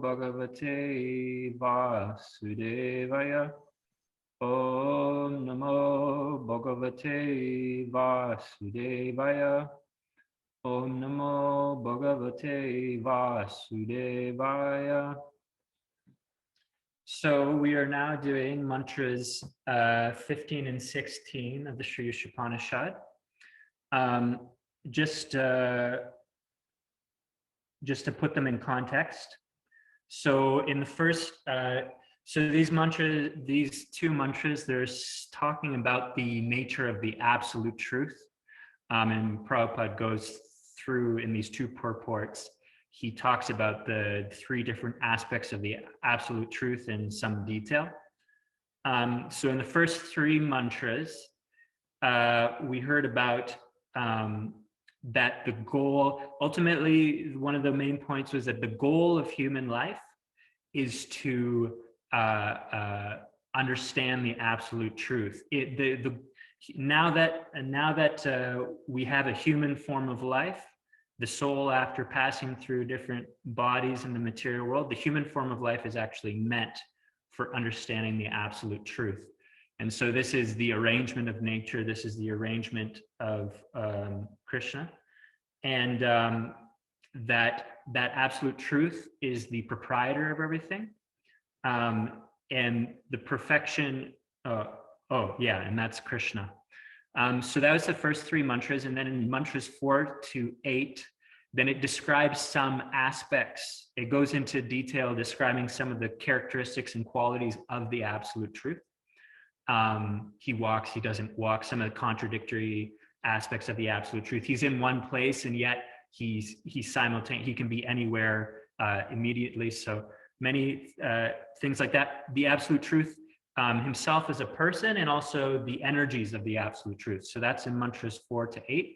Bhagavate Vasudevaya. Om Namo Bhagavate Vasudevaya. Om Namo Bhagavate Vasudevaya. So we are now doing mantras 15 and 16 of the Sri Isopanisad. Just to put them in context. So in the first, so these two mantras, they're talking about the nature of the absolute truth. And Prabhupada goes through in these two purports. He talks about the three different aspects of the absolute truth in some detail. So in the first three mantras, we heard about that the goal, ultimately, one of the main points was that the goal of human life is to understand the absolute truth. Now that we have a human form of life, the soul, after passing through different bodies in the material world, the human form of life is actually meant for understanding the absolute truth. And so this is the arrangement of nature. This is the arrangement of Krishna. And that absolute truth is the proprietor of everything. And the perfection, and that's Krishna. So that was the first three mantras. And then in mantras 4 to 8, then it describes some aspects. It goes into detail describing some of the characteristics and qualities of the absolute truth. He walks, he doesn't walk, some of the contradictory aspects of the absolute truth. He's in one place and yet he's simultaneous. He can be anywhere immediately. So many things like that. The absolute truth himself as a person, and also the energies of the absolute truth. So that's in mantras 4 to 8.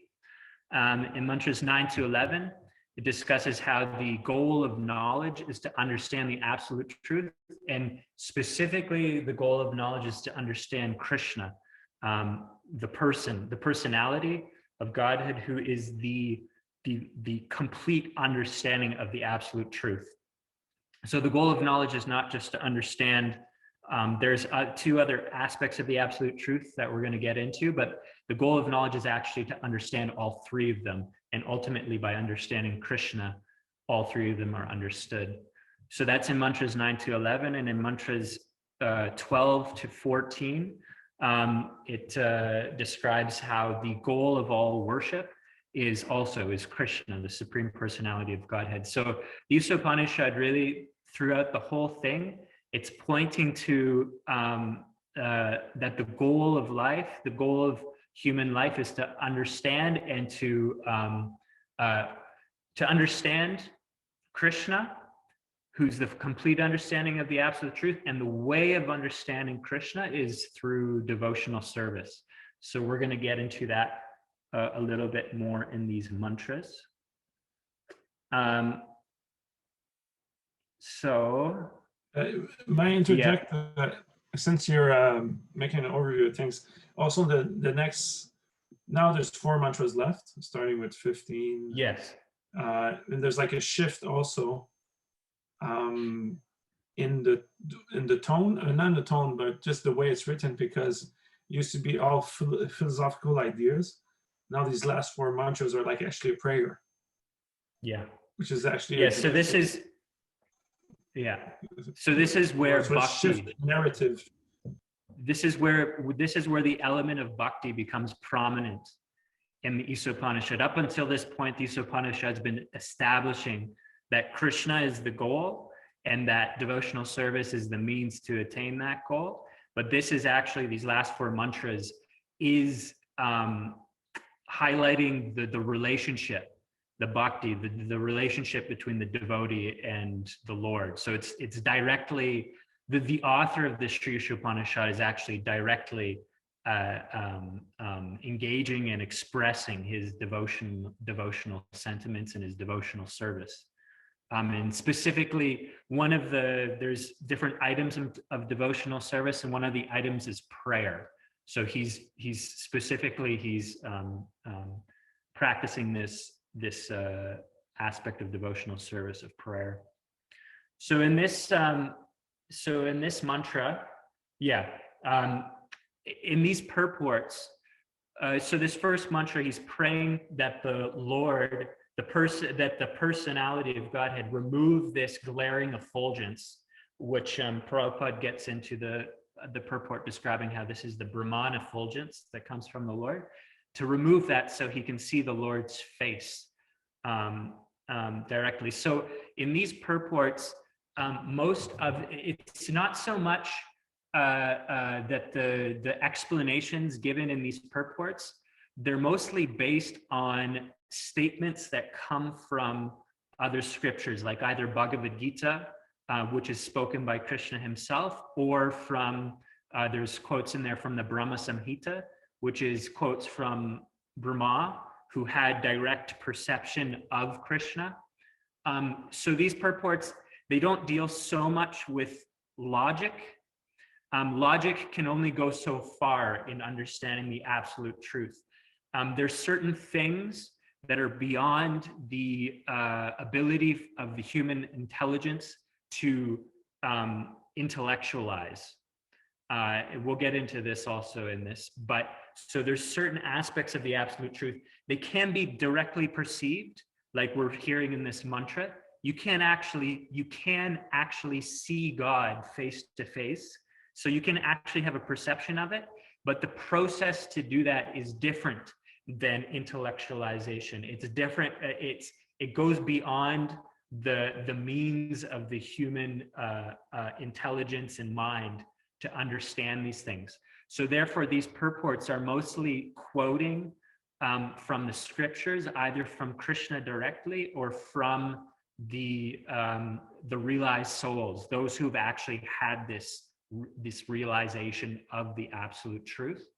In mantras 9 to 11, it discusses how the goal of knowledge is to understand the absolute truth, and specifically the goal of knowledge is to understand Krishna, the personality of Godhead, who is the complete understanding of the absolute truth. So the goal of knowledge is not just to understand. There's two other aspects of the absolute truth that we're going to get into, but the goal of knowledge is actually to understand all three of them. And ultimately, by understanding Krishna, all three of them are understood. So that's in mantras 9 to 11. And in mantras 12 to 14, it describes how the goal of all worship is Krishna, the Supreme Personality of Godhead. So the Isopanisad really, throughout the whole thing, it's pointing to that the goal of life, the goal of human life, is to understand and to understand Krishna, who's the complete understanding of the absolute truth. And the way of understanding Krishna is through devotional service. So we're going to get into that a little bit more in these mantras. May I interject, since you're making an overview of things, also the next, now there's 4 mantras left, starting with 15. Yes. And there's like a shift also in the tone, not in the tone, but just the way it's written, because it used to be all philosophical ideas. Now these last 4 mantras are like actually a prayer. Yeah. Which is actually So this is where Bhakti narrative. This is where the element of Bhakti becomes prominent in the Isopanisad. Up until this point, the Isopanisad has been establishing that Krishna is the goal and that devotional service is the means to attain that goal. But this is actually, these last 4 mantras is highlighting the relationship, the bhakti, the relationship between the devotee and the Lord. So it's directly, the author of the Sri Isopanisad is actually directly engaging and expressing his devotional sentiments and his devotional service. And specifically, there's different items of devotional service, and one of the items is prayer. So he's practicing this aspect of devotional service of prayer. So in this mantra, yeah, in these purports, so this first mantra, he's praying that the Lord, that the personality of God had removed this glaring effulgence, which Prabhupada gets into the purport describing how this is the Brahman effulgence that comes from the Lord, to remove that so he can see the Lord's face directly. So in these purports, most of it's not so much that the explanations given in these purports, they're mostly based on statements that come from other scriptures, like either Bhagavad Gita, which is spoken by Krishna himself, or from, there's quotes in there from the Brahma Samhita, which is quotes from Brahma, who had direct perception of Krishna. So these purports, they don't deal so much with logic. Logic can only go so far in understanding the absolute truth. There's certain things that are beyond the ability of the human intelligence to intellectualize. We'll get into this also in this, but so there's certain aspects of the absolute truth. They can be directly perceived, like we're hearing in this mantra. You can actually see God face to face. So you can actually have a perception of it, but the process to do that is different than intellectualization. It's different. It goes beyond the means of the human intelligence and mind to understand these things. So therefore, these purports are mostly quoting from the scriptures, either from Krishna directly or from the realized souls, those who've actually had this realization of the absolute truth.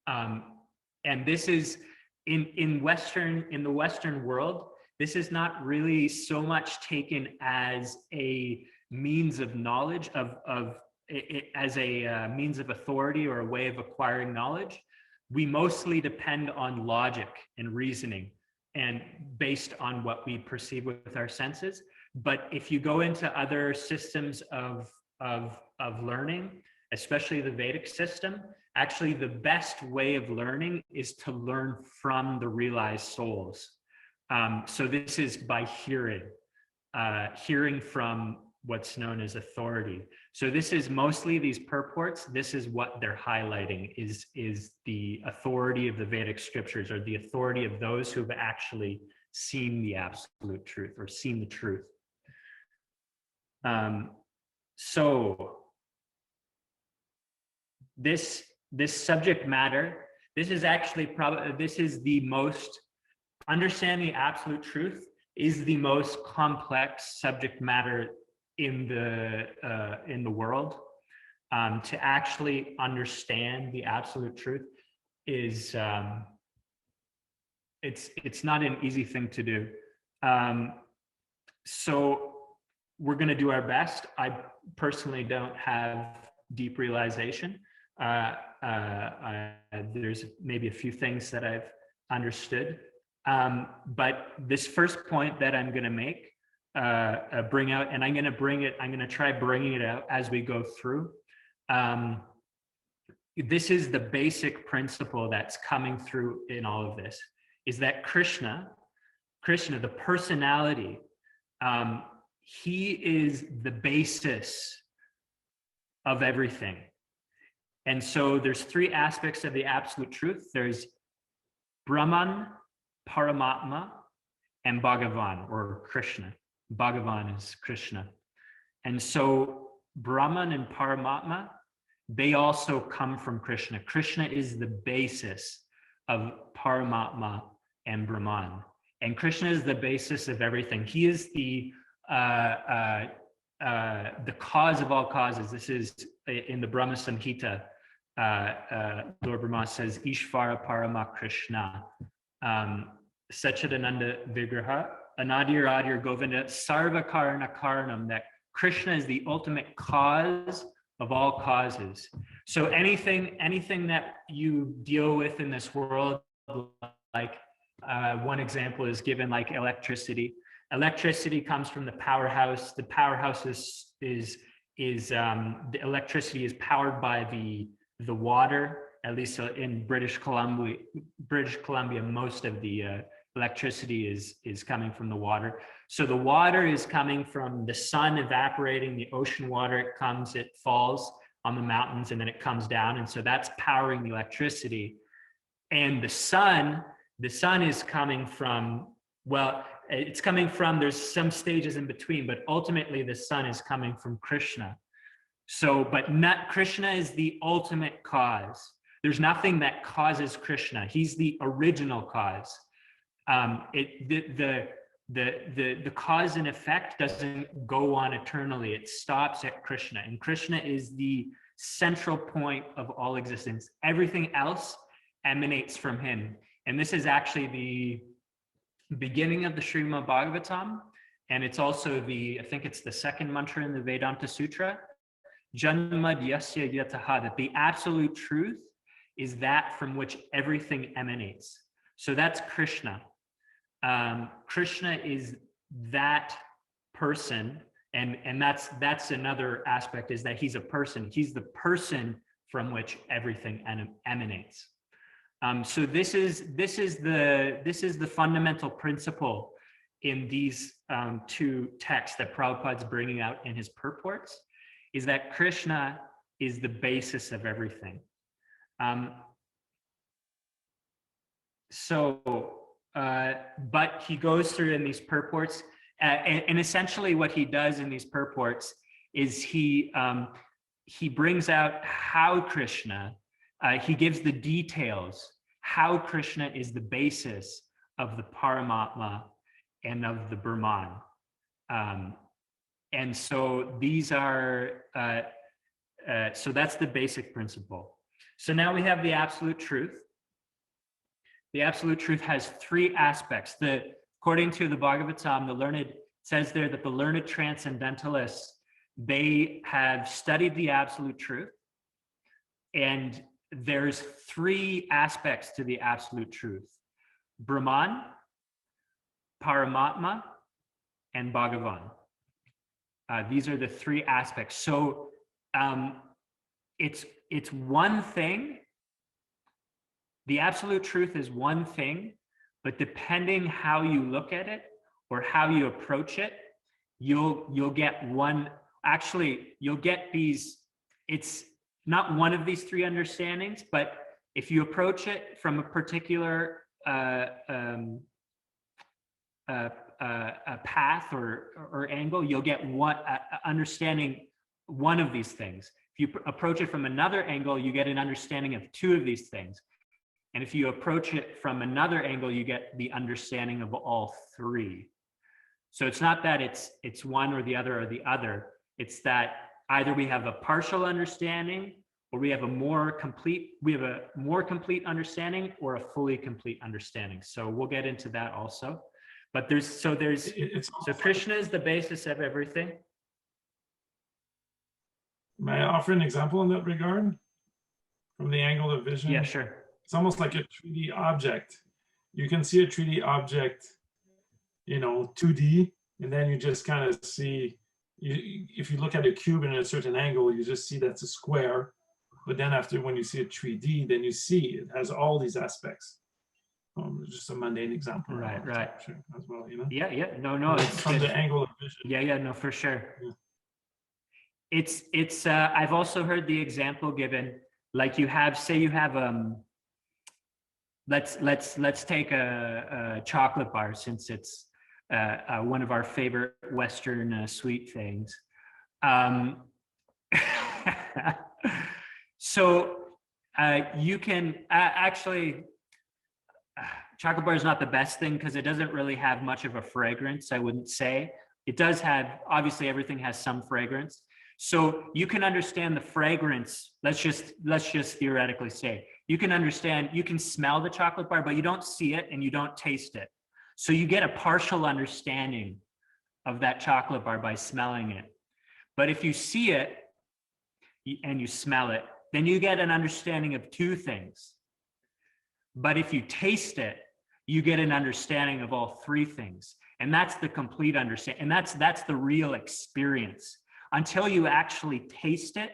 And this is in the Western world, this is not really so much taken as a means of knowledge, as a means of authority or a way of acquiring knowledge. We mostly depend on logic and reasoning, and based on what we perceive with our senses. But if you go into other systems of learning, especially the Vedic system, actually the best way of learning is to learn from the realized souls. So this is by hearing from what's known as authority. So this is mostly these purports. This is what they're highlighting is the authority of the Vedic scriptures, or the authority of those who've actually seen the absolute truth or seen the truth. So this subject matter, this is actually the most, understanding the absolute truth is the most complex subject matter in the world. To actually understand the absolute truth is it's not an easy thing to do. So we're going to do our best. I personally don't have deep realization. There's maybe a few things that I've understood. But this first point that I'm going to make, bring out, and I'm going to try bringing it out as we go through. This is the basic principle that's coming through in all of this, is that Krishna, the personality, he is the basis of everything. And so there's three aspects of the absolute truth. There's Brahman, Paramatma, and Bhagavan, or Krishna. Bhagavan is Krishna. And so Brahman and Paramatma, they also come from Krishna. Krishna is the basis of Paramatma and Brahman. And Krishna is the basis of everything. He is the cause of all causes. This is in the Brahma Samhita. Lord Brahma says, Ishvara Parama Krishna. Sachidananda Vigraha, Anadir Adir Govinda, Sarva Karana Karanam, that Krishna is the ultimate cause of all causes. So anything that you deal with in this world, like one example is given, like electricity. Electricity comes from the powerhouse. The powerhouse is the electricity is powered by the water. At least in British Columbia, most of the electricity is coming from the water. So the water is coming from the sun evaporating the ocean water. It comes, it falls on the mountains, and then it comes down. And so that's powering the electricity. And the sun is coming from, well, it's coming from, there's some stages in between, but ultimately the sun is coming from Krishna. So, but not, Krishna is the ultimate cause. There's nothing that causes Krishna. He's the original cause. The cause and effect doesn't go on eternally. It stops at Krishna, and Krishna is the central point of all existence. Everything else emanates from him. And this is actually the beginning of the Srimad Bhagavatam, and it's also I think it's the second mantra in the Vedanta Sutra, Janmad Yasya Yataha, that the absolute truth is that from which everything emanates. So that's Krishna. Krishna is that person, and that's another aspect, is that he's a person. He's the person from which everything emanates. So this is the fundamental principle in these two texts that Prabhupada's bringing out in his purports, is that Krishna is the basis of everything. But he goes through in these purports, and essentially what he does in these purports is he brings out how Krishna, he gives the details, how Krishna is the basis of the Paramatma and of the Brahman. And so these are, so that's the basic principle. So now we have the absolute truth. The absolute truth has three aspects. According to the Bhagavatam, the learned says there that the learned transcendentalists, they have studied the absolute truth, and there's three aspects to the absolute truth: Brahman, Paramatma, and Bhagavan. These are the three aspects. So it's one thing. The absolute truth is one thing, but depending how you look at it or how you approach it, you'll get one. Actually, you'll get these. It's not one of these three understandings, but if you approach it from a particular a path or angle, you'll get one understanding one of these things. If you approach it from another angle, you get an understanding of two of these things. And if you approach it from another angle, you get the understanding of all three. So it's not that it's one or the other. It's that either we have a partial understanding, or we have a more complete understanding, or a fully complete understanding. So we'll get into that also. But so Krishna is the basis of everything. May I offer an example in that regard? From the angle of vision? Yeah, sure. It's almost like a 3D object. You can see a 3D object, 2D, and then you just kind of see, if you look at a cube in a certain angle, you just see that's a square. But then when you see it 3D, then you see it has all these aspects. Just a mundane example. Right. As well, Yeah. No. It's from the angle of vision. Yeah, no, for sure. Yeah. It's I've also heard the example given, like you have let's take a chocolate bar, since it's one of our favorite Western sweet things. So you can actually, chocolate bar is not the best thing because it doesn't really have much of a fragrance, I wouldn't say. It does have, obviously everything has some fragrance. So you can understand the fragrance. Let's just theoretically say, you can smell the chocolate bar, but you don't see it and you don't taste it. So you get a partial understanding of that chocolate bar by smelling it. But if you see it and you smell it, then you get an understanding of two things. But if you taste it, you get an understanding of all three things. And that's the complete understanding. And that's the real experience. Until you actually taste it,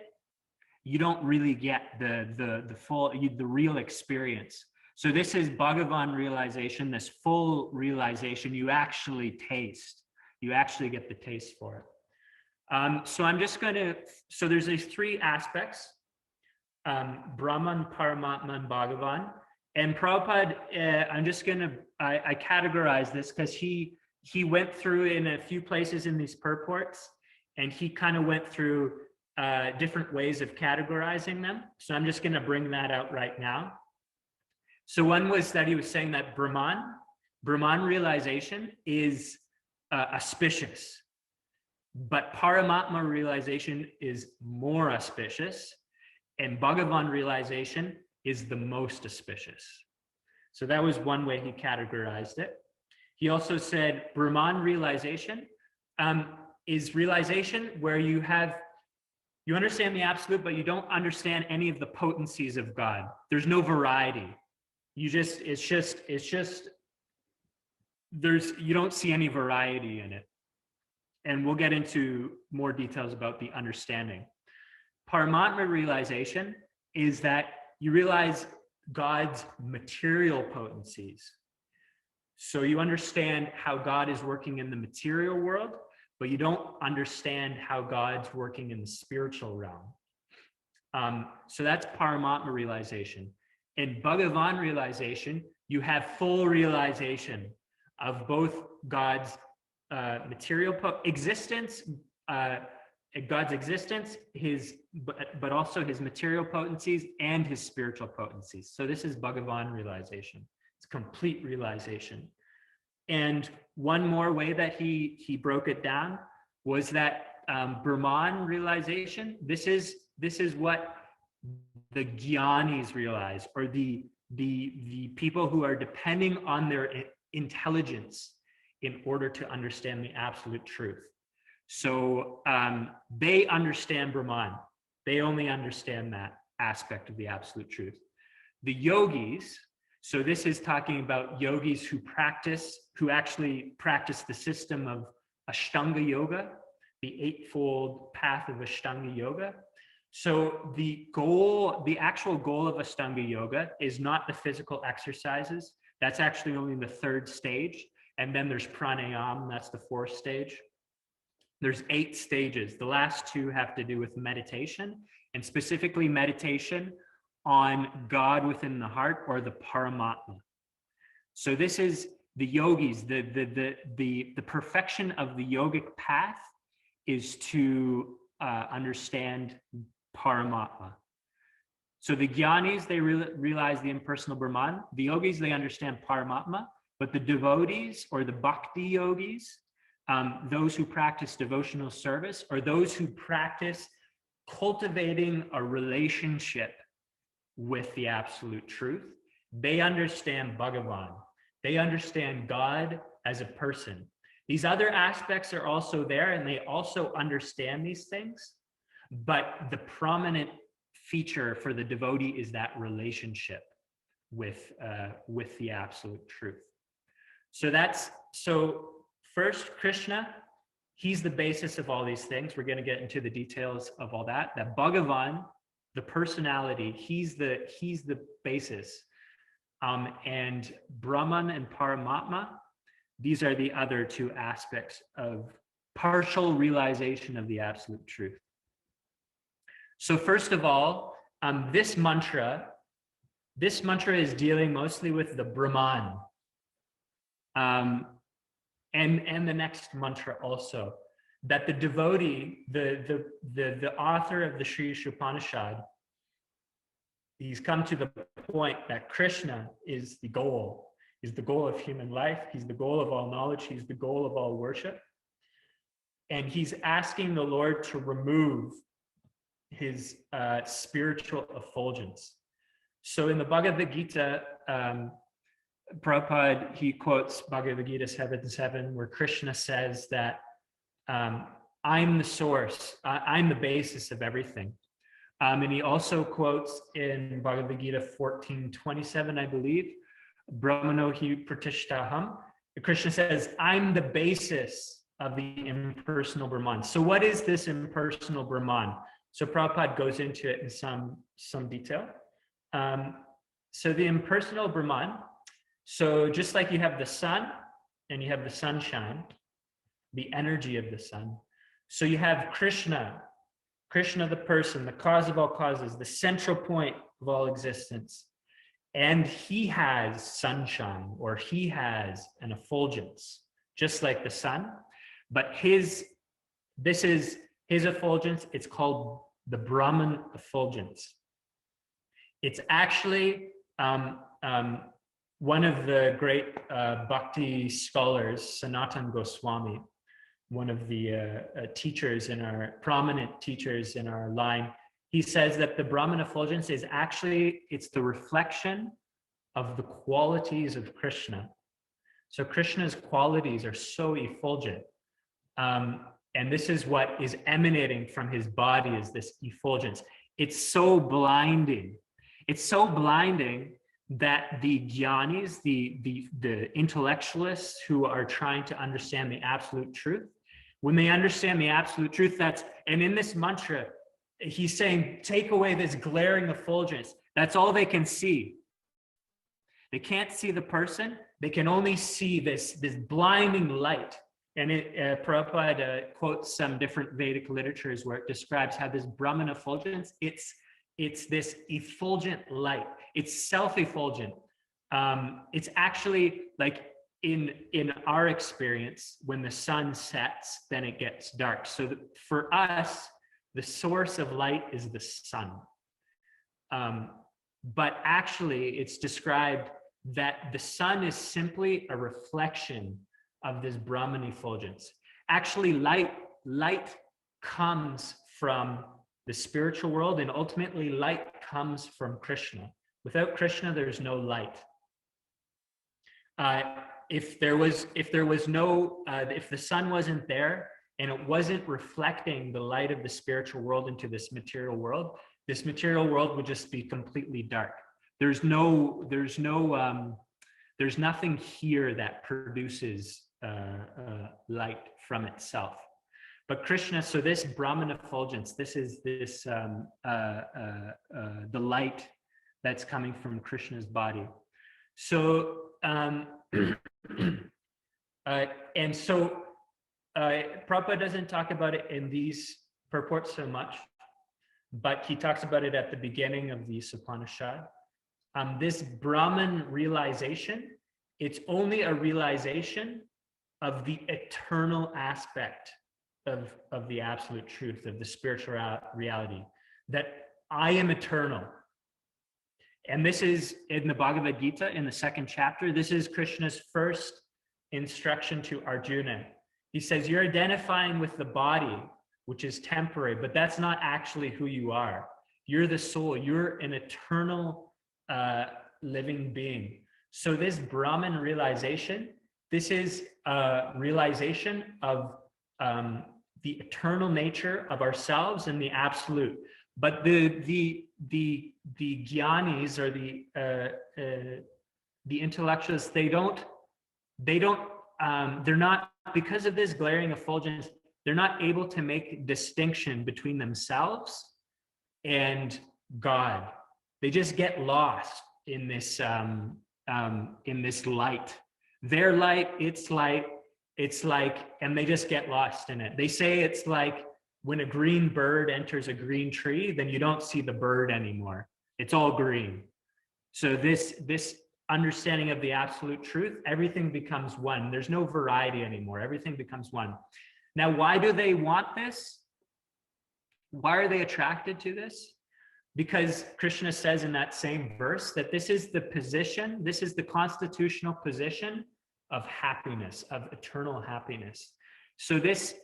you don't really get the full, the real experience. So this is Bhagavan realization, this full realization you actually taste. You actually get the taste for it. So I'm just going to, so there's these three aspects, Brahman, Paramatma, and Bhagavan. And Prabhupada, I'm just going to, I categorize this because he went through in a few places in these purports, and he kind of went through different ways of categorizing them. So I'm just going to bring that out right now. So one was that he was saying that Brahman realization is auspicious, but Paramatma realization is more auspicious, and Bhagavan realization is the most auspicious. So that was one way he categorized it. He also said Brahman realization is realization where you understand the absolute, but you don't understand any of the potencies of God. There's no variety. You don't see any variety in it. And we'll get into more details about the understanding. Paramatma realization is that you realize God's material potencies. So you understand how God is working in the material world, but you don't understand how God's working in the spiritual realm. So that's Paramatma realization. In Bhagavan realization, you have full realization of both God's material existence, God's existence, but also his material potencies and his spiritual potencies. So this is Bhagavan realization. It's complete realization. And one more way that he broke it down was that Brahman realization. This is what the Gyanis realize, or the people who are depending on their intelligence in order to understand the absolute truth. So they understand Brahman. They only understand that aspect of the absolute truth. The yogis, so this is talking about yogis who actually practice the system of Ashtanga Yoga, the eightfold path of Ashtanga Yoga. So the actual goal of Ashtanga Yoga is not the physical exercises. That's actually only the third stage. And then there's pranayama, that's the fourth stage. There's 8 stages. The last 2 have to do with meditation, and specifically meditation on God within the heart, or the Paramatma. So this is the yogis, the perfection of the yogic path is to understand Paramatma. So the Gyanis, they realize the impersonal Brahman. The yogis, they understand Paramatma, but the devotees, or the Bhakti yogis, those who practice devotional service, or those who practice cultivating a relationship with the absolute truth, they understand Bhagavan. They understand God as a person. These other aspects are also there, and they also understand these things, but the prominent feature for the devotee is that relationship with the absolute truth. So first, Krishna, he's the basis of all these things. We're going to get into the details of all that. That Bhagavan, the personality, he's the basis. And Brahman and Paramatma, these are the other 2 aspects of partial realization of the absolute truth. So first of all, this mantra is dealing mostly with the Brahman. And the next mantra also, that the devotee, the author of the Sri Isopanisad, he's come to the point that Krishna is the goal of human life. He's the goal of all knowledge. He's the goal of all worship. And he's asking the Lord to remove his spiritual effulgence. So in the Bhagavad Gita, Prabhupada, he quotes Bhagavad Gita 7:7, where Krishna says that I'm the source, I'm the basis of everything. And he also quotes in Bhagavad Gita 14:27, I believe, Brahmano hi pratishtaham. Krishna says, I'm the basis of the impersonal Brahman. So what is this impersonal Brahman? So Prabhupada goes into it in some detail. So the impersonal Brahman, so just like you have the sun and you have the sunshine, the energy of the sun. So you have Krishna, Krishna the person, the cause of all causes, the central point of all existence. And he has sunshine, or he has an effulgence, just like the sun. But this is his effulgence. It's called the Brahman effulgence. It's actually one of the great Bhakti scholars, Sanatan Goswami, one of the prominent teachers in our line. He says that the Brahman effulgence is actually, it's the reflection of the qualities of Krishna. So Krishna's qualities are so effulgent. And this is what is emanating from his body, is this effulgence. It's so blinding. It's so blinding that the jnanis, the intellectualists who are trying to understand the absolute truth, when they understand the absolute truth, and in this mantra, he's saying, take away this glaring effulgence. That's all they can see. They can't see the person. They can only see this blinding light. And Prabhupada quotes some different Vedic literatures where it describes how this Brahman effulgence, it's this effulgent light. It's self-effulgent. It's actually like in our experience, when the sun sets, then it gets dark. So for us, the source of light is the sun. But actually, it's described that the sun is simply a reflection of this Brahman effulgence. Actually, light comes from the spiritual world, and ultimately light comes from Krishna. Without Krishna, there's no light. If the sun wasn't there and it wasn't reflecting the light of the spiritual world into this material world would just be completely dark. There's nothing here that produces light from itself. But Krishna, so this Brahman effulgence, this is the light that's coming from Krishna's body. So and so Prabhupada doesn't talk about it in these purports so much, but he talks about it at the beginning of the Isopanisad. This Brahman realization, it's only a realization of the eternal aspect of the absolute truth, of the spiritual reality, that I am eternal. And this is in the Bhagavad Gita, in the 2nd chapter. This is Krishna's first instruction to Arjuna. He says, you're identifying with the body, which is temporary, but that's not actually who you are. You're the soul. You're an eternal living being. So this Brahman realization, this is a realization of the eternal nature of ourselves and the absolute. But the jnanis, or the intellectuals, they're not, because of this glaring effulgence, they're not able to make distinction between themselves and God. They just get lost in this light. Their light, it's like, and they just get lost in it. They say it's like when a green bird enters a green tree, then you don't see the bird anymore. It's all green. So this understanding of the absolute truth, everything becomes one. There's no variety anymore. Everything becomes one. Now, why do they want this? Why are they attracted to this? Because Krishna says in that same verse that this is the position, this is the constitutional position of happiness, of eternal happiness. So this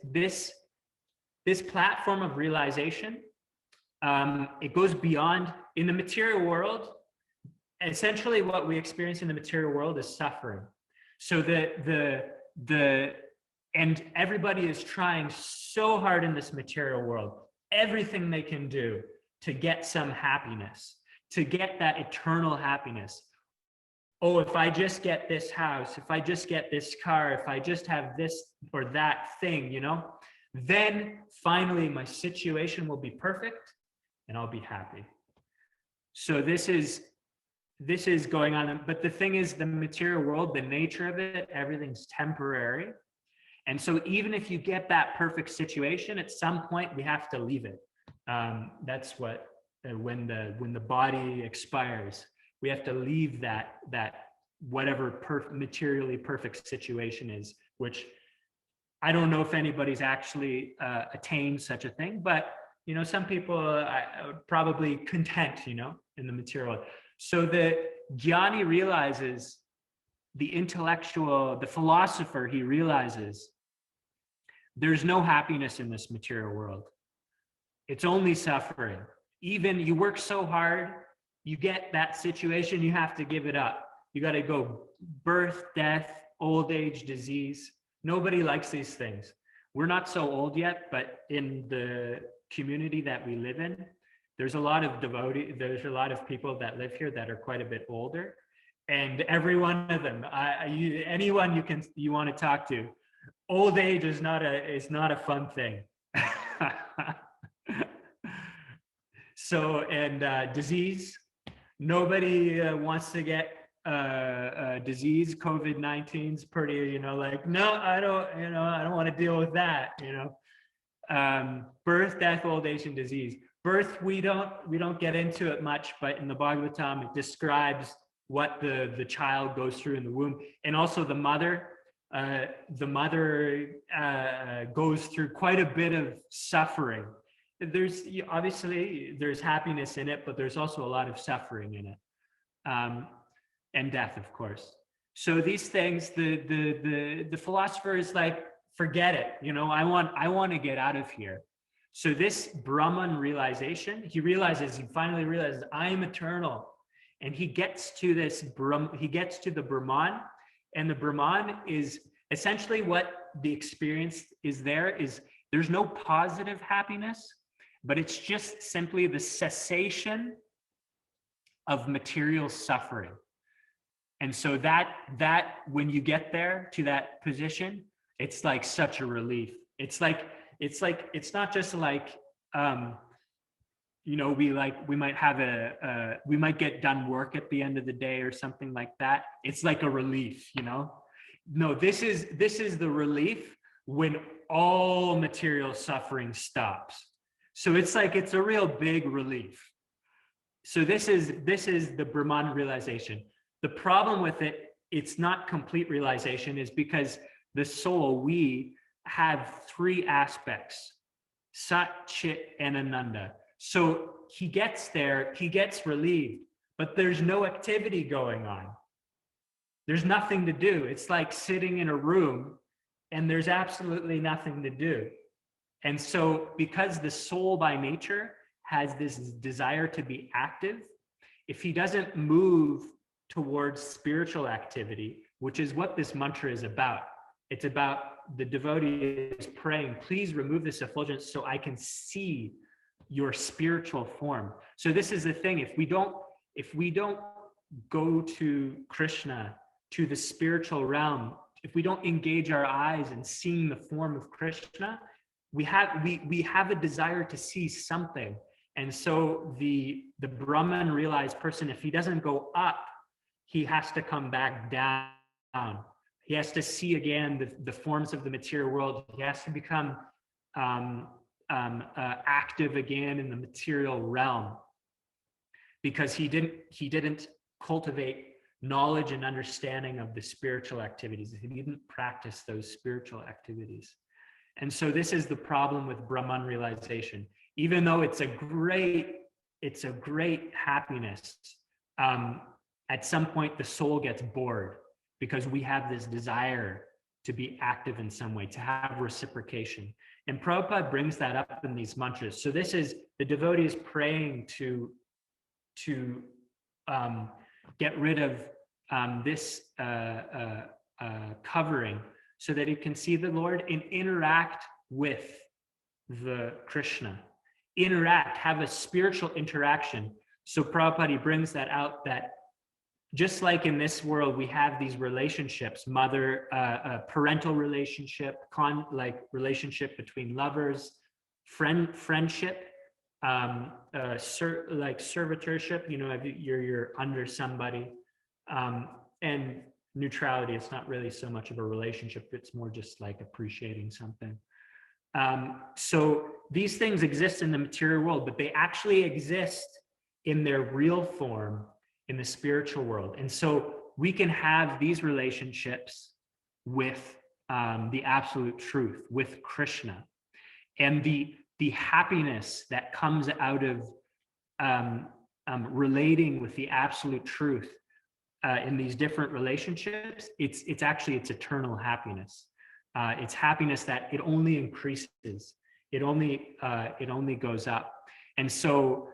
platform of realization, it goes beyond. In the material world, essentially what we experience in the material world is suffering. So and everybody is trying so hard in this material world, everything they can do to get some happiness, to get that eternal happiness. oh, if I just get this house, if I just get this car, if I just have this or that thing, then finally my situation will be perfect and I'll be happy. So this is going on. But the thing is, the material world, the nature of it, everything's temporary. And so even if you get that perfect situation, at some point we have to leave it. That's what, when the body expires, we have to leave that whatever materially perfect situation is, which I don't know if anybody's actually attained such a thing, but some people are probably content, in the material. So the jnani realizes, the intellectual, the philosopher, he realizes there's no happiness in this material world. It's only suffering. Even you work so hard, you get that situation, you have to give it up. You got to go birth, death, old age, disease. Nobody likes these things. We're not so old yet, but in the community that we live in, there's a lot of devotees, there's a lot of people that live here that are quite a bit older. And every one of them, anyone you want to talk to, old age is not a fun thing. So, and disease, nobody wants to get disease. COVID-19's pretty, like, no, I don't want to deal with that, birth, death, old age, and disease. Birth, we don't get into it much, but in the Bhagavatam, it describes what the child goes through in the womb. And also the mother goes through quite a bit of suffering. There's obviously happiness in it, but there's also a lot of suffering in it, and death, of course. So these things, the philosopher is like, forget it. I want to get out of here. So this Brahman realization, he finally realizes, I am eternal, and he gets to the Brahman, and the Brahman is essentially what the experience is. There's no positive happiness, but it's just simply the cessation of material suffering. And so that when you get there to that position, it's like such a relief. It's not just like, we might have we might get done work at the end of the day or something like that. It's like a relief, No, this is the relief when all material suffering stops. So it's a real big relief. So this is the Brahman realization. The problem with it, it's not complete realization, is because the soul, we have three aspects: Sat, Chit, and Ananda. So he gets there, he gets relieved, but there's no activity going on. There's nothing to do. It's like sitting in a room and there's absolutely nothing to do. And so because the soul by nature has this desire to be active, if he doesn't move towards spiritual activity, which is what this mantra is about, it's about the devotee is praying, please remove this effulgence so I can see your spiritual form. So this is the thing, if we don't go to Krishna, to the spiritual realm, if we don't engage our eyes in seeing the form of Krishna, we have a desire to see something. And so the Brahman realized person, if he doesn't go up, he has to come back down. He has to see again the forms of the material world. He has to become active again in the material realm, because he didn't cultivate knowledge and understanding of the spiritual activities. He didn't practice those spiritual activities. And so this is the problem with Brahman realization. Even though it's a great happiness, at some point the soul gets bored, because we have this desire to be active in some way, to have reciprocation. And Prabhupada brings that up in these mantras. So this is the devotee is praying to get rid of this covering, so that he can see the Lord and interact with the Krishna. Have a spiritual interaction. So Prabhupada, he brings that out, that just like in this world, we have these relationships, parental relationship, like relationship between lovers, friendship, like servitorship, you know, you're under somebody, and neutrality. It's not really so much of a relationship. It's more just like appreciating something. So these things exist in the material world, but they actually exist in their real form in the spiritual world. And so we can have these relationships with the absolute truth, with Krishna, and the happiness that comes out of relating with the absolute truth in these different relationships. It's eternal happiness. It's happiness that it only increases. It only goes up. And so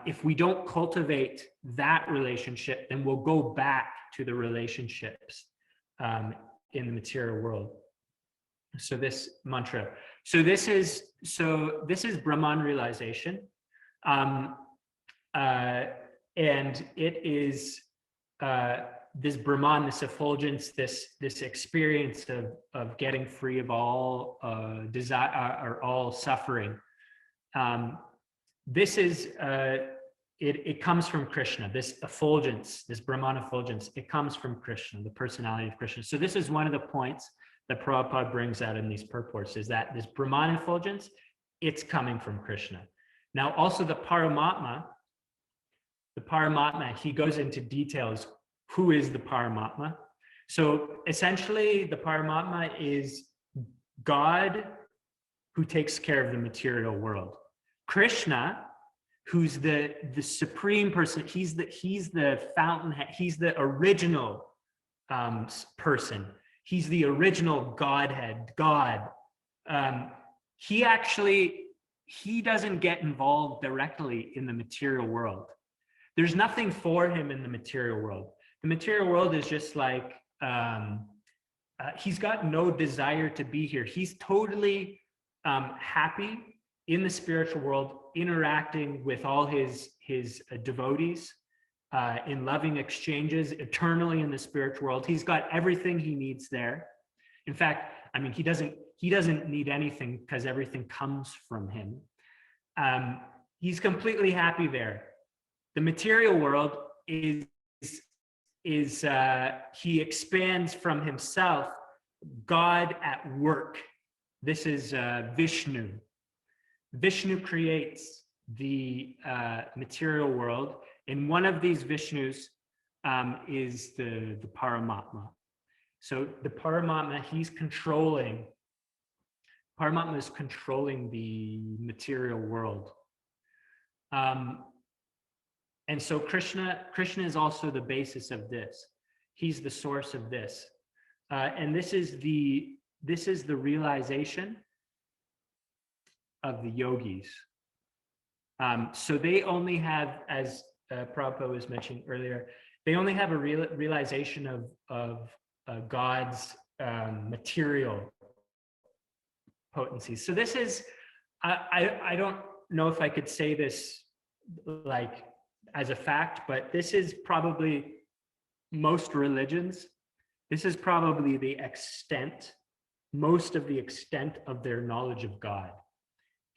if we don't cultivate that relationship, then we'll go back to the relationships in the material world. So this mantra. So this is Brahman realization, and it is this Brahman, this effulgence, this experience of getting free of all desire or all suffering. This is it comes from Krishna. This effulgence, this Brahman effulgence, it comes from Krishna, the personality of Krishna. So this is one of the points that Prabhupada brings out in these purports, is that this Brahman effulgence, it's coming from Krishna. Now, also the Paramatma, he goes into details. Who is the Paramatma? So essentially, the Paramatma is God who takes care of the material world. Krishna, who's the supreme person, he's the fountainhead, he's the original person. He's the original Godhead, God. He doesn't get involved directly in the material world. There's nothing for him in the material world. The material world is just like, he's got no desire to be here. He's totally happy in the spiritual world, interacting with all his devotees in loving exchanges, eternally in the spiritual world. He's got everything he needs there. In fact, I mean, he doesn't need anything because everything comes from him. He's completely happy there. The material world is he expands from himself, God at work. This is Vishnu. Vishnu creates the material world, and one of these Vishnus is the Paramatma. So the Paramatma, Paramatma is controlling the material world. And so Krishna is also the basis of this. He's the source of this. And this is the realization of the yogis. So they only have, as Prabhupada was mentioning earlier, they only have a realization of God's material potency. So this is, I don't know if I could say this like as a fact, but this is probably most religions. This is probably the extent, most of the extent of their knowledge of God,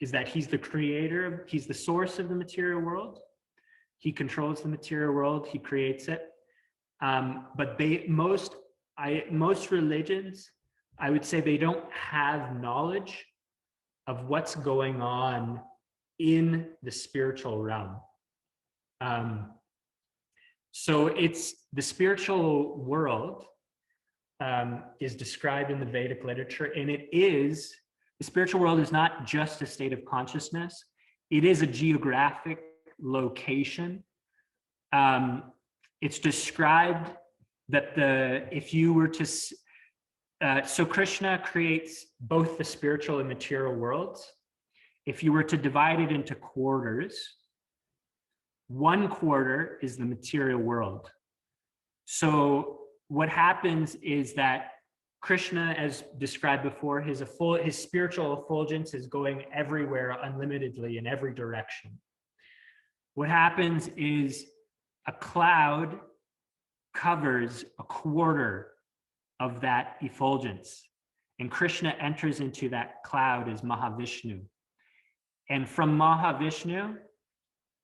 is that he's the creator, he's the source of the material world. He controls the material world, he creates it. But most religions, I would say, they don't have knowledge of what's going on in the spiritual realm. So it's the spiritual world is described in the Vedic literature, and the spiritual world is not just a state of consciousness. It is a geographic location. It's described that if you were to, so Krishna creates both the spiritual and material worlds. If you were to divide it into quarters, 1/4 is the material world. So what happens is that Krishna, as described before, his spiritual effulgence is going everywhere unlimitedly in every direction. What happens is a cloud covers a quarter of that effulgence. And Krishna enters into that cloud as Mahavishnu. And from Mahavishnu,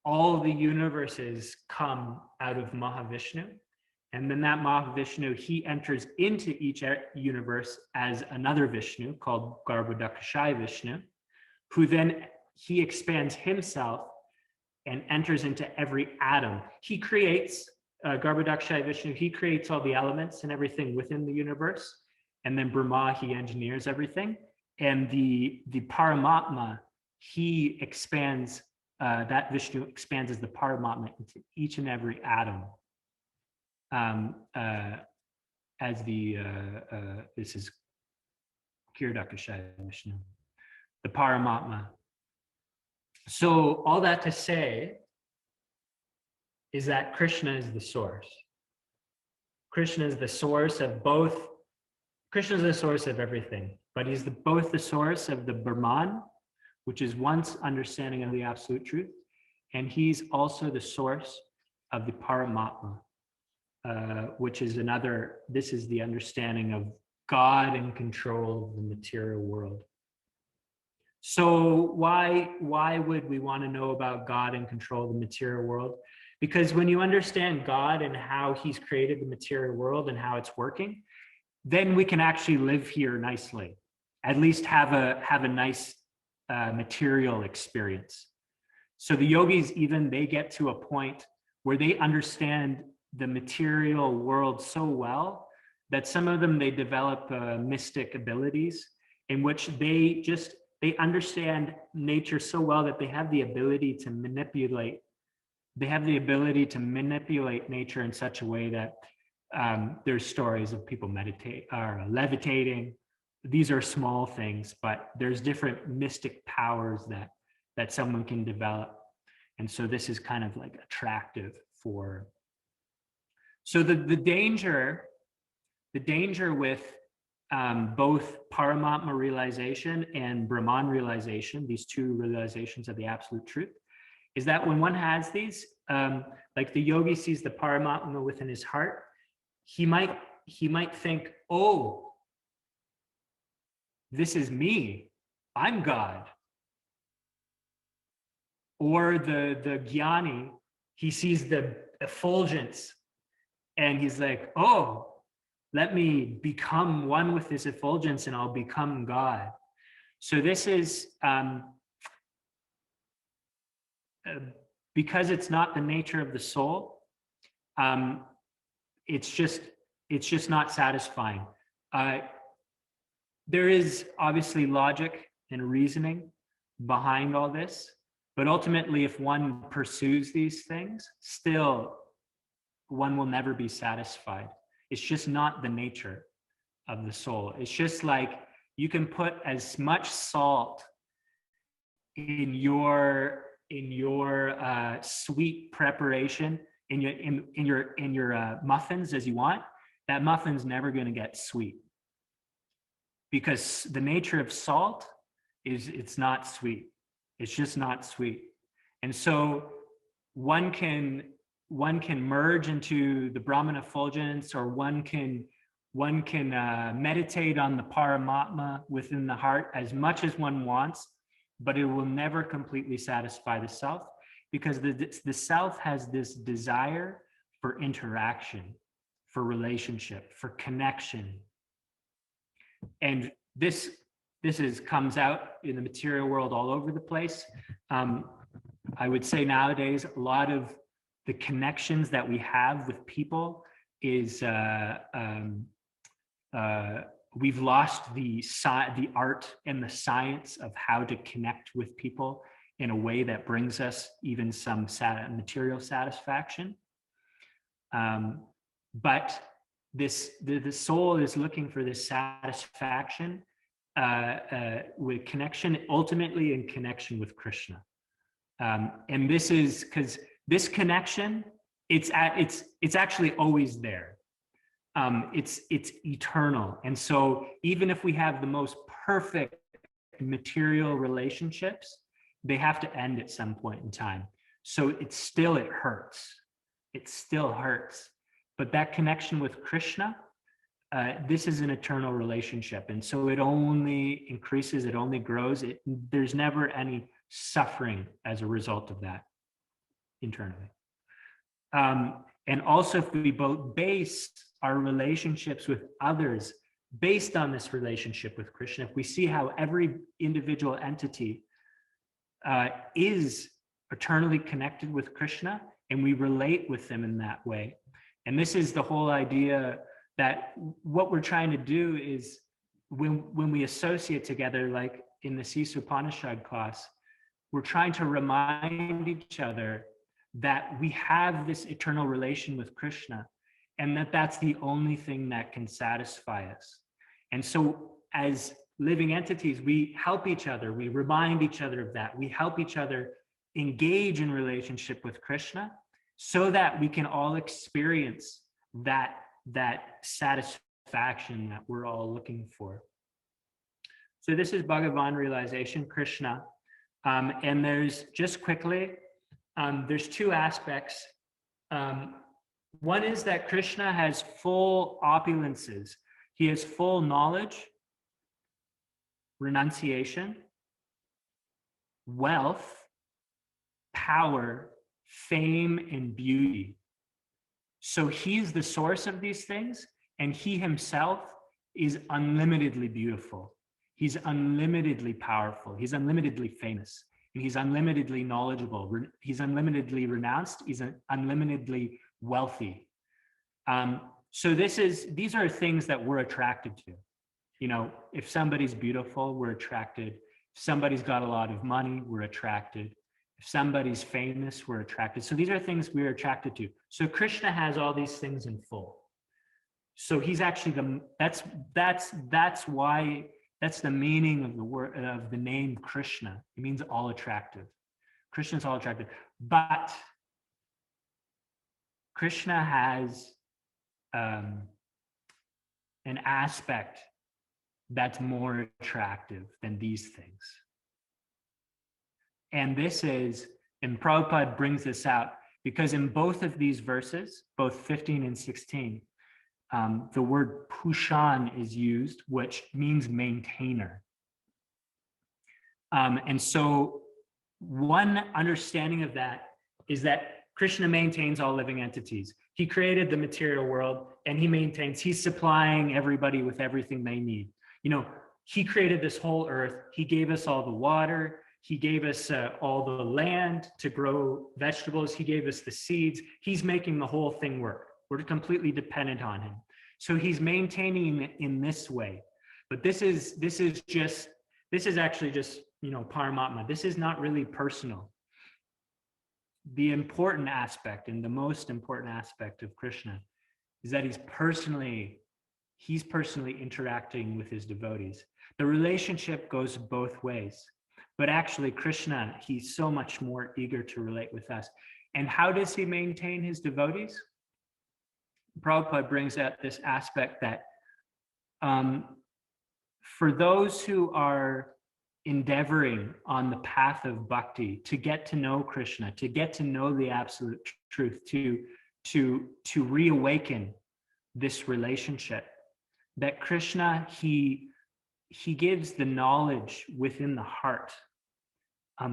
all the universes come out of Mahavishnu. And then that Mahavishnu, he enters into each universe as another Vishnu called Garbhodakashayi Vishnu, who then he expands himself and enters into every atom. He creates, Garbhodakashayi Vishnu, he creates all the elements and everything within the universe. And then Brahma, he engineers everything. And the Paramatma, he expands, that Vishnu expands as the Paramatma into each and every atom. As the, this is Kiradakashayi Vishnu, the Paramatma. So all that to say is that Krishna is the source. Krishna is the source of both. Krishna is the source of everything, but he's both the source of the Brahman, which is one's understanding of the absolute truth, and he's also the source of the Paramatma, which is another, this is the understanding of God in control of the material world. So why would we want to know about God in control of the material world? Because when you understand God and how he's created the material world and how it's working, then we can actually live here nicely, at least have a nice material experience. So the yogis, even they get to a point where they understand the material world so well that some of them, they develop mystic abilities in which they understand nature so well that they have the ability to manipulate. They have the ability to manipulate nature in such a way that there's stories of people levitating. These are small things, but there's different mystic powers that someone can develop. And so this is kind of like attractive for. So the danger with both Paramatma realization and Brahman realization, these two realizations of the absolute truth, is that when one has these, like the yogi sees the Paramatma within his heart, he might think, oh, this is me, I'm God. Or the jnani, he sees the effulgence and he's like, oh, let me become one with this effulgence and I'll become God. So this is, because it's not the nature of the soul, it's just not satisfying. There is obviously logic and reasoning behind all this, but ultimately, if one pursues these things, still one will never be satisfied. It's just not the nature of the soul. It's just like you can put as much salt in your sweet preparation in your muffins as you want. That muffin's never going to get sweet because the nature of salt is it's not sweet. It's just not sweet. And so one can merge into the Brahman effulgence, or one can meditate on the Paramatma within the heart as much as one wants, but it will never completely satisfy the self, because the self has this desire for interaction, for relationship, for connection. And this comes out in the material world all over the place. I would say nowadays, a lot of the connections that we have with people is we've lost the art and the science of how to connect with people in a way that brings us even some material satisfaction. But the soul is looking for this satisfaction with connection, ultimately in connection with Krishna. And this is because this connection, it's actually always there. It's eternal. And so even if we have the most perfect material relationships, they have to end at some point in time. So it hurts. It still hurts. But that connection with Krishna, this is an eternal relationship. And so it only increases, it only grows. There's never any suffering as a result of that internally. And also, if we both base our relationships with others based on this relationship with Krishna, if we see how every individual entity is eternally connected with Krishna, and we relate with them in that way. And this is the whole idea that what we're trying to do is when we associate together, like in this Isopanisad class, we're trying to remind each other that we have this eternal relation with Krishna, and that that's the only thing that can satisfy us. And so as living entities, we help each other, we remind each other of that, we help each other engage in relationship with Krishna so that we can all experience that satisfaction that we're all looking for. So this is Bhagavan realization, Krishna. And there's, just quickly, there's two aspects. One is that Krishna has full opulences. He has full knowledge, renunciation, wealth, power, fame, and beauty. So he's the source of these things, and he himself is unlimitedly beautiful. He's unlimitedly powerful. He's unlimitedly famous. And he's unlimitedly knowledgeable. He's unlimitedly renounced. He's unlimitedly wealthy. So these are things that we're attracted to. You know, if somebody's beautiful, we're attracted. If somebody's got a lot of money, we're attracted. If somebody's famous, we're attracted. So these are things we're attracted to. So Krishna has all these things in full. So he's actually that's why, that's the meaning of the word, of the name Krishna. It means all attractive. Krishna's all attractive. But Krishna has an aspect that's more attractive than these things. And this is, and Prabhupada brings this out, because in both of these verses, both 15 and 16, the word Pushon is used, which means maintainer. And so one understanding of that is that Krishna maintains all living entities. He created the material world, and he maintains, he's supplying everybody with everything they need. You know, he created this whole earth. He gave us all the water. He gave us all the land to grow vegetables. He gave us the seeds. He's making the whole thing work. We're completely dependent on him. So he's maintaining in this way. But this is actually just, you know, Paramatma. This is not really personal. The important aspect, and the most important aspect of Krishna, is that he's personally interacting with his devotees. The relationship goes both ways. But actually, Krishna, he's so much more eager to relate with us. And how does he maintain his devotees? Prabhupada brings out this aspect that for those who are endeavoring on the path of bhakti to get to know Krishna, to get to know the absolute truth, to reawaken this relationship, that Krishna, he gives the knowledge within the heart,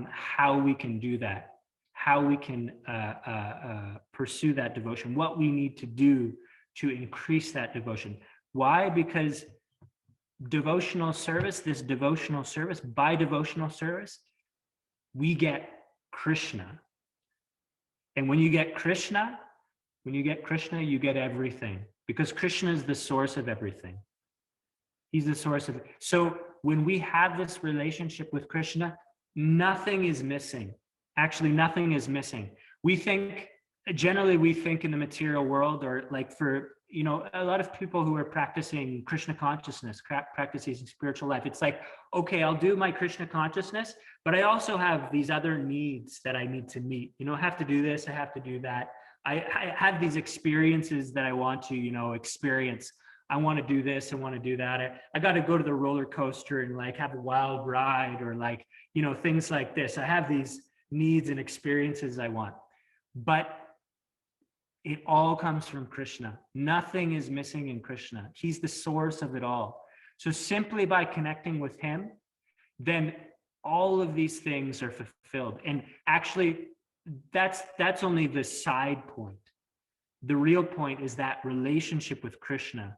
how we can do that, how we can pursue that devotion, what we need to do to increase that devotion. Why? Because devotional service, by devotional service, we get Krishna. And when you get Krishna, you get everything, because Krishna is the source of everything. He's the source of it. So when we have this relationship with Krishna, nothing is missing. Actually, nothing is missing. Generally we think in the material world, or like for, you know, a lot of people who are practicing Krishna consciousness, practicing spiritual life, it's like, okay, I'll do my Krishna consciousness, but I also have these other needs that I need to meet. You know, I have to do this, I have to do that. I have these experiences that I want to, you know, experience. I want to do this, I want to do that. I got to go to the roller coaster and like have a wild ride, or like, you know, things like this. I have these needs and experiences I want. But it all comes from Krishna. Nothing is missing in Krishna. He's the source of it all. So simply by connecting with him, then all of these things are fulfilled. And actually, that's only the side point. The real point is that relationship with Krishna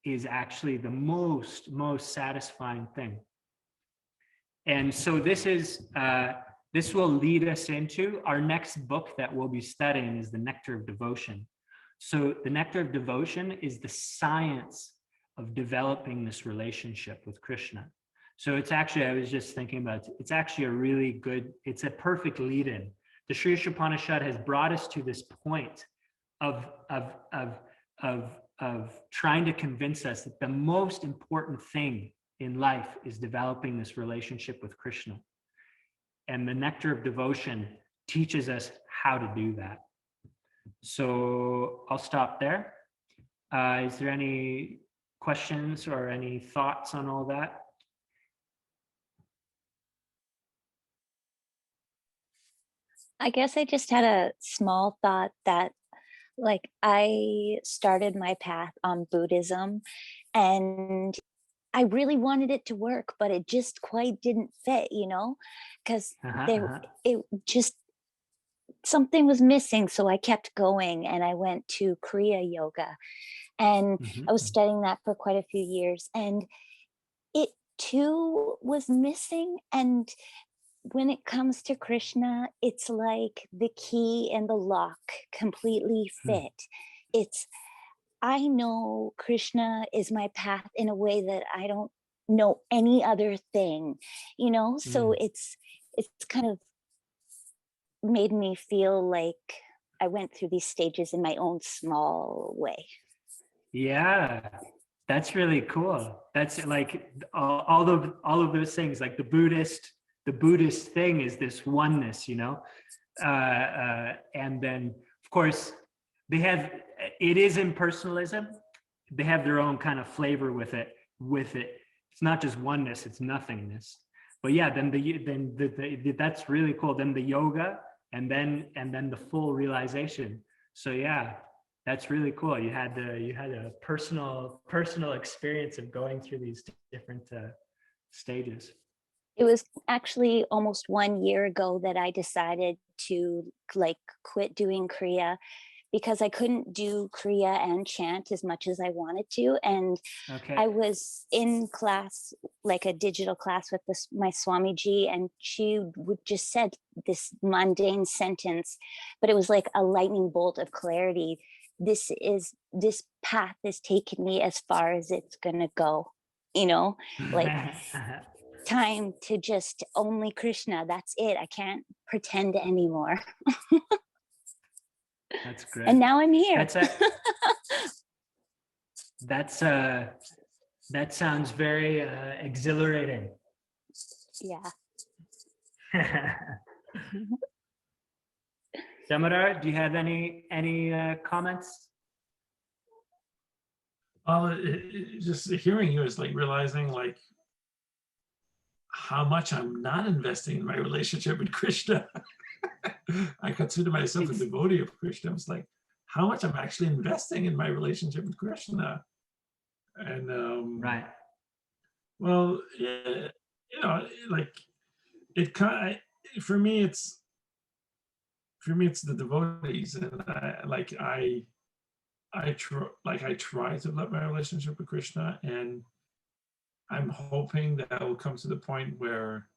is actually the most satisfying thing. And so this will lead us into our next book that we'll be studying is the Nectar of Devotion. So the Nectar of Devotion is the science of developing this relationship with Krishna. So it's actually, I was just thinking about, it's actually a really good, it's a perfect lead-in. The Sri Isopanisad has brought us to this point of trying to convince us that the most important thing in life is developing this relationship with Krishna. And the Nectar of Devotion teaches us how to do that. So I'll stop there. Is there any questions or any thoughts on all that? I guess I just had a small thought that, like, I started my path on Buddhism and I really wanted it to work, but it just quite didn't fit, you know, because it just, something was missing. So I kept going and I went to Kriya Yoga and I was studying that for quite a few years and it too was missing. And when it comes to Krishna, it's like the key and the lock completely fit. It's, I know Krishna is my path in a way that I don't know any other thing, you know? So it's kind of made me feel like I went through these stages in my own small way. Yeah, that's really cool. That's like all of those things, like the Buddhist thing is this oneness, you know? And then of course it is impersonalism. They have their own kind of flavor with it. It's not just oneness, it's nothingness. But yeah, then that's really cool. Then the yoga and then the full realization. So yeah, that's really cool. You had a personal experience of going through these different stages. It was actually almost 1 year ago that I decided to like quit doing Kriya because I couldn't do Kriya and chant as much as I wanted to. And I was in class, like a digital class with my Swamiji, and she would just said this mundane sentence, but it was like a lightning bolt of clarity. This path is taking me as far as it's gonna go, you know, like time to just only Krishna. That's it. I can't pretend anymore. That's great. And now I'm here. That sounds very exhilarating. Yeah. Damodar, do you have any comments? Well, just hearing you is like realizing like how much I'm not investing in my relationship with Krishna. I consider myself a devotee of Krishna. It's like how much I'm actually investing in my relationship with Krishna. And right. Well, yeah, you know, like it kind for me it's the devotees, and I try to love my relationship with Krishna, and I'm hoping that I will come to the point where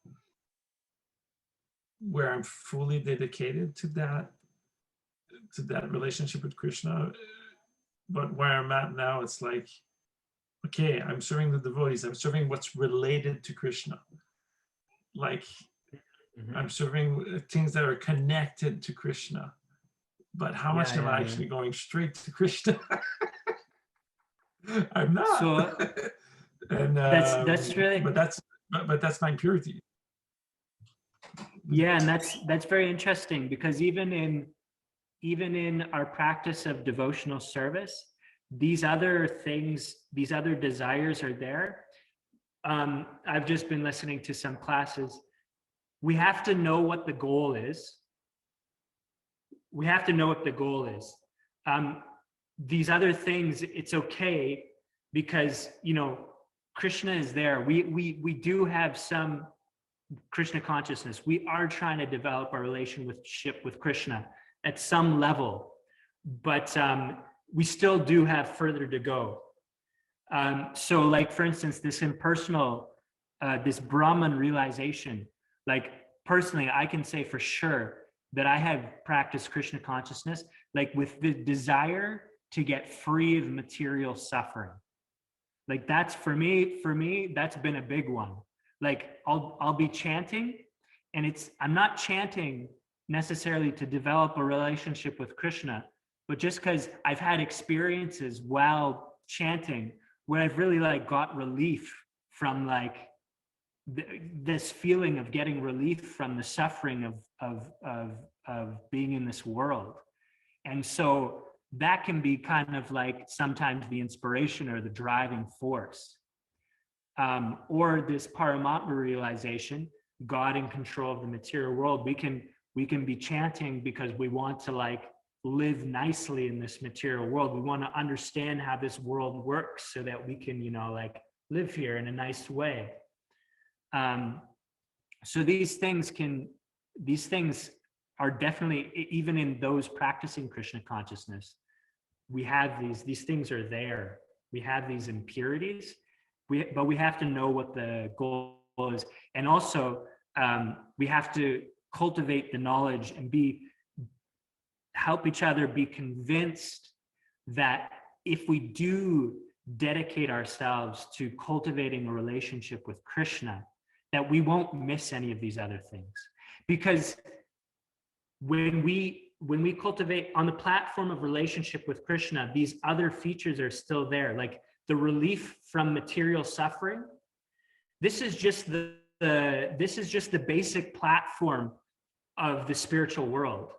I'm fully dedicated to that relationship with Krishna. But where I'm at now, it's like, okay, I'm serving the devotees. I'm serving what's related to Krishna. Like, I'm serving things that are connected to Krishna. But how much am I actually going straight to Krishna? I'm not. So and that's really. But that's my purity. Yeah, and that's very interesting, because even in our practice of devotional service, these other things, these other desires are there. I've just been listening to some classes. We have to know what the goal is. We have to know what the goal is. these other things, it's okay because, you know, Krishna is there. We do have some Krishna consciousness. We are trying to develop our relationship with Krishna at some level, but we still do have further to go. So like, for instance, this impersonal, this Brahman realization, like personally, I can say for sure that I have practiced Krishna consciousness, like with the desire to get free of material suffering. Like that's for me, that's been a big one. Like I'll be chanting, and I'm not chanting necessarily to develop a relationship with Krishna, but just because I've had experiences while chanting where I've really like got relief from like this feeling of getting relief from the suffering of being in this world. And so that can be kind of like sometimes the inspiration or the driving force. Or this Paramatma realization, God in control of the material world. We can be chanting because we want to like live nicely in this material world. We want to understand how this world works so that we can, you know, like live here in a nice way. So these things are definitely, even in those practicing Krishna consciousness, we have these things are there. We have these impurities, but we have to know what the goal is. And also we have to cultivate the knowledge and help each other be convinced that if we do dedicate ourselves to cultivating a relationship with Krishna, that we won't miss any of these other things. Because when we cultivate on the platform of relationship with Krishna, these other features are still there, like the relief from material suffering. This is just the basic platform of the spiritual world.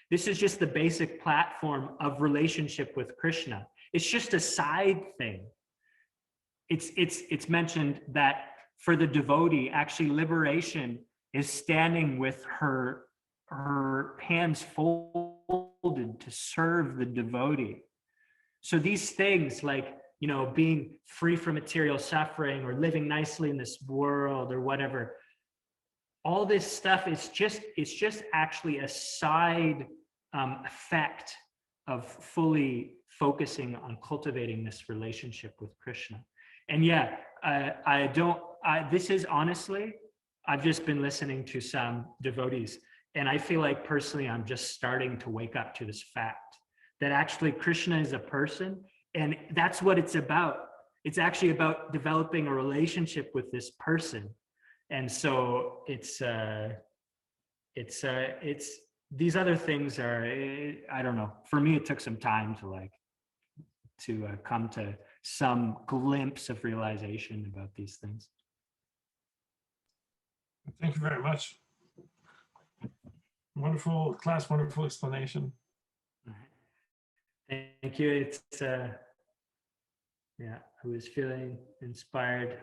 This is just the basic platform of relationship with Krishna. It's just a side thing. It's mentioned that for the devotee, actually liberation is standing with her hands folded to serve the devotee. So these things like, you know, being free from material suffering or living nicely in this world or whatever, all this stuff is it's just actually a side effect of fully focusing on cultivating this relationship with Krishna. And yeah, this is honestly, I've just been listening to some devotees, and I feel like personally, I'm just starting to wake up to this fact that actually Krishna is a person, and that's what it's about. It's actually about developing a relationship with this person. And so it's these other things are, I don't know, for me, it took some time to come to some glimpse of realization about these things. Thank you very much. Wonderful class, wonderful explanation. Thank you. It's yeah, I was feeling inspired.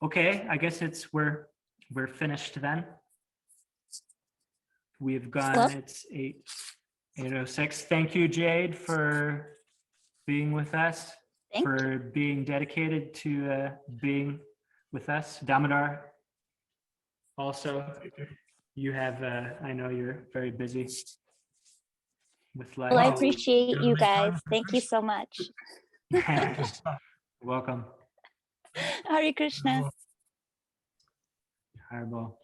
Okay, I guess we're finished then. We've gone, it's 8:06. Thank you, Jade, for being with us, for being dedicated to being with us. Damodar, also, you have, I know you're very busy with life. Well, I appreciate you guys. Thank you so much. Welcome. Hare Krishna. Haribo.